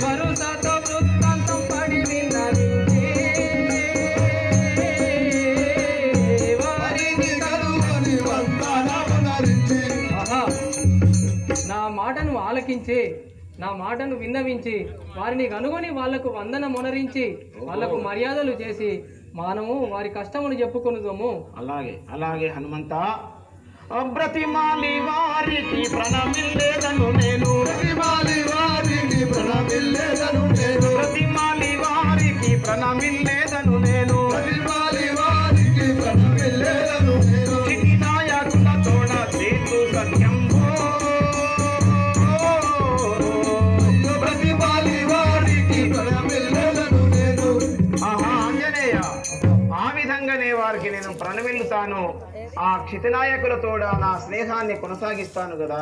వరుసతో వృత్తాంతం పడి విన్నవించి నా మాటను ఆలకించి నా మాటను విన్నవించి వారిని కనుగొని వాళ్లకు వందన మొనరించి వాళ్లకు మర్యాదలు చేసి మనము వారి కష్టమును చెప్పుకొనుదాము. అలాగే అలాగే హనుమంత. బ్రతిమాలి వారికి ప్రణమిల్లేదను నేను, బ్రతిమాలి వారికి ప్రణమిల్లేదను నేను, బ్రతిమాలి వారికి ప్రణమిల్లేదను నేను, బ్రతిమాలి వారికి ప్రణమిల్లేదను నేను. నాయకుల తోడ చేతు సత్యం వారికి నేను ప్రణమిల్లుతాను. ఆ క్షితినాయకులతోడ నా స్నేహాన్ని కొనసాగిస్తాను కదా.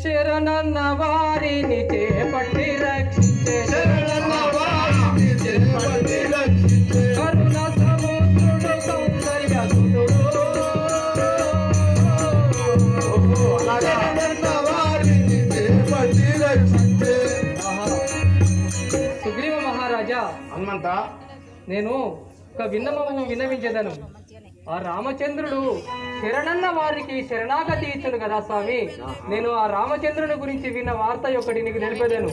శరణన్న వారిని చేపట్టి రక్షించే, శరణన్న వారిని చేపట్టి రక్షించే కరుణ సముద్రుడు సౌందర్యసుతుడు, శరణన్న వారిని చేపట్టి రక్షించే. సుగ్రీవ మహారాజా, హనుమంత, నేను ఒక విన్నమము విన్నవించేదను. ఆ రామచంద్రుడు శరణన్న వారికి శరణాగతి ఇచ్చాడు కదా స్వామి. నేను ఆ రామచంద్రుని గురించి విన్న వార్త ఒకటి నీకు తెలిపేదాను.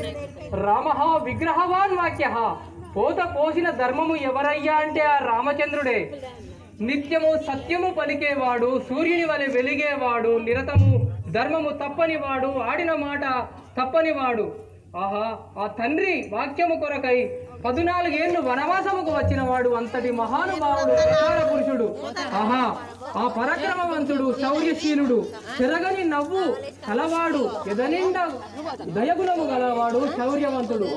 రామః విగ్రహవాన్ వాక్య, పోత పోసిన ధర్మము ఎవరయ్యా అంటే ఆ రామచంద్రుడే. నిత్యము సత్యము పలికేవాడు, సూర్యుని వలె వెలిగేవాడు, నిరతము ధర్మము తప్పనివాడు, ఆడిన మాట తప్పనివాడు. ఆహా, ఆ తండ్రి వాక్యము కొరకై 14 ఏళ్ళు వనవాసముకు వచ్చిన వాడు అంతటి మహానుభావుడు, ప్రచార పురుషుడు. ఆహా, ఆ పరక్రమవంతుడు, శౌర్యశీలుడు, తిరగని నవ్వు కలవాడు, ఎదనిండా దయగుణము గలవాడు, శౌర్యవంతుడు.